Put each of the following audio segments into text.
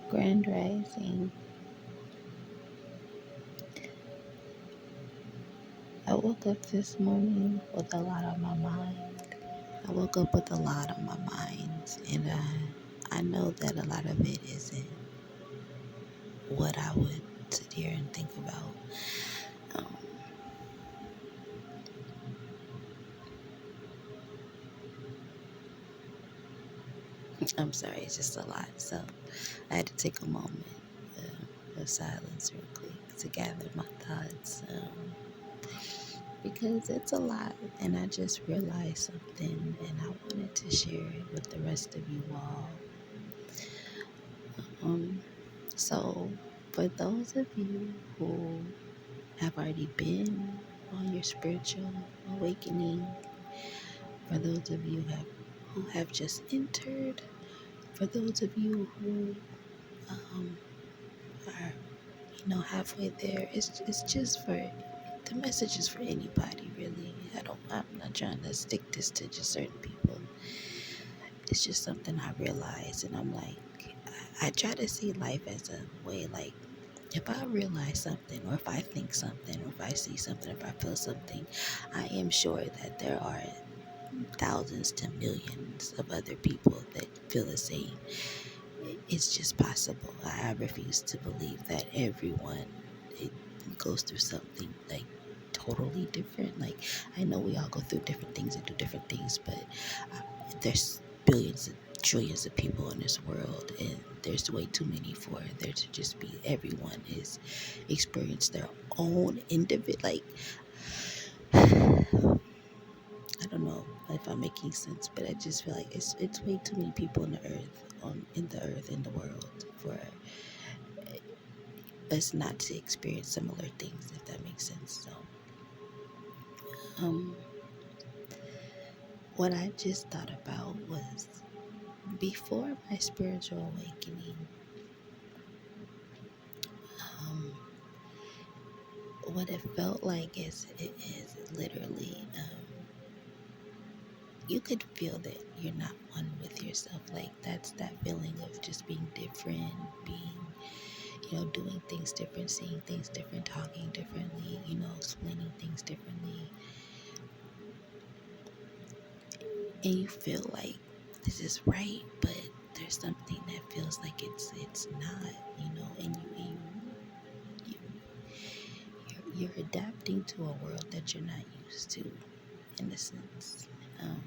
Grand Rising. I woke up this morning with a lot on my mind. I woke up with a lot on my mind, and I know that a lot of it isn't what I would sit here and think about. Um, I'm sorry, it's just a lot. So I had to take a moment of silence real quick to gather my thoughts. Because it's a lot, and I just realized something, and I wanted to share it with the rest of you all. Um, so, for those of you who have already been on your spiritual awakening, for those of you who have just entered, for those of you who are halfway there, it's just for the message is for anybody really. I'm not trying to stick this to just certain people. It's just something I realized, and I'm like, I try to see life as a way, like, if I realize something, or if I think something, or if I see something, if I feel something, I am sure that there are thousands to millions of other people that feel the same. It's just possible. I refuse to believe that everyone it goes through something like totally different. Like, I know we all go through different things and do different things, but there's billions and trillions of people in this world, and there's way too many for there to just be everyone is experience their own individual. Like, I don't know if I'm making sense, but I just feel like it's way too many people in the earth, in the world, for us not to experience similar things, if that makes sense. So, um, what I just thought about was before my spiritual awakening, um, what it felt like is it is literally, you could feel that you're not one with yourself. Like, that's that feeling of just being different, being, doing things different, seeing things different, talking differently, explaining things differently. And you feel like this is right, but there's something that feels like it's not, and you you're adapting to a world that you're not used to, in a sense. Um,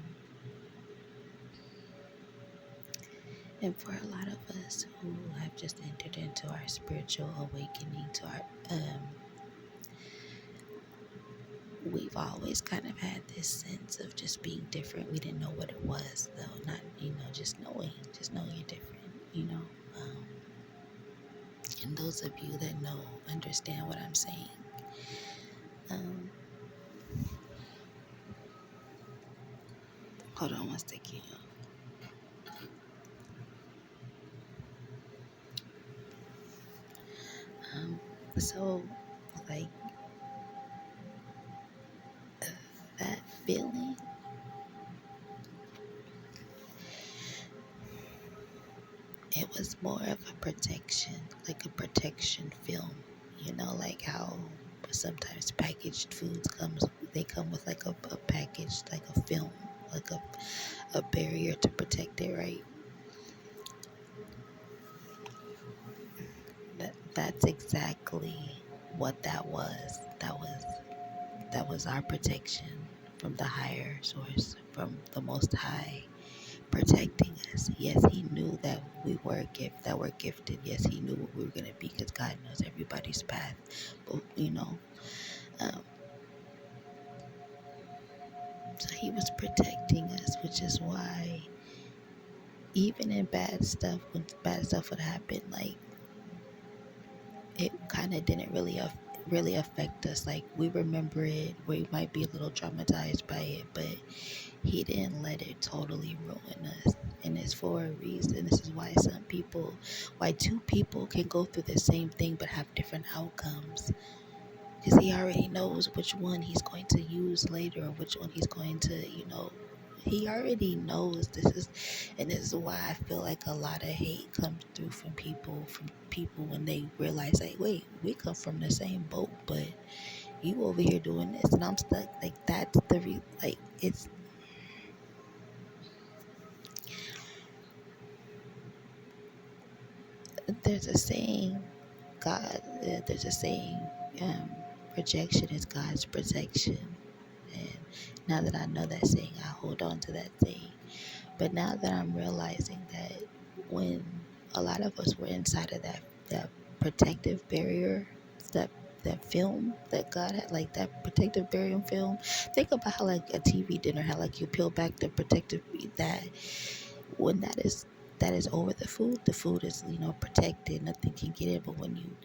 and for a lot of us who have just entered into our spiritual awakening, to our we've always kind of had this sense of just being different. We didn't know what it was, though. Not, just knowing you're different, Um, and those of you that know, understand what I'm saying. Um, Hold on one second. So, like, that feeling, it was more of a protection, like a protection film. Like how sometimes packaged foods they come with like a package, like a film, like a barrier to protect it, right? That's exactly what that was. That was our protection from the higher source, from the Most High, protecting us. Yes, He knew that that we're gifted. Yes, He knew what we were gonna be, because God knows everybody's path. But um, so He was protecting us, which is why even in bad stuff, when bad stuff would happen, like, it kind of didn't really affect us. Like, we remember it, we might be a little traumatized by it, but He didn't let it totally ruin us. And it's for a reason. This is why two people can go through the same thing but have different outcomes, because He already knows which one He's going to use later, or which one He's going to He already knows this is, and this is why I feel like a lot of hate comes through from people when they realize, like, wait, we come from the same boat, but you over here doing this, and I'm stuck. Like that's like it's. There's a saying, there's a saying, rejection is God's protection. And now that I know that saying, I hold on to that saying. But now that I'm realizing that when a lot of us were inside of that protective barrier, that that film that God had, like that protective barrier film. Think about how like a TV dinner, how like you peel back the protective, that when that is over the food is, protected, nothing can get in. But when you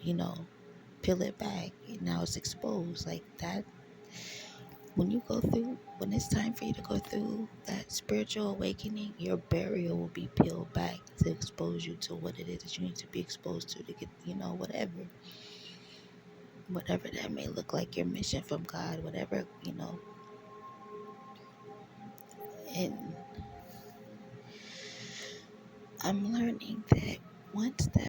peel it back, now it's exposed like that. When it's time for you to go through that spiritual awakening, your barrier will be peeled back to expose you to what it is that you need to be exposed to get, whatever that may look like, your mission from God, whatever, and I'm learning that once that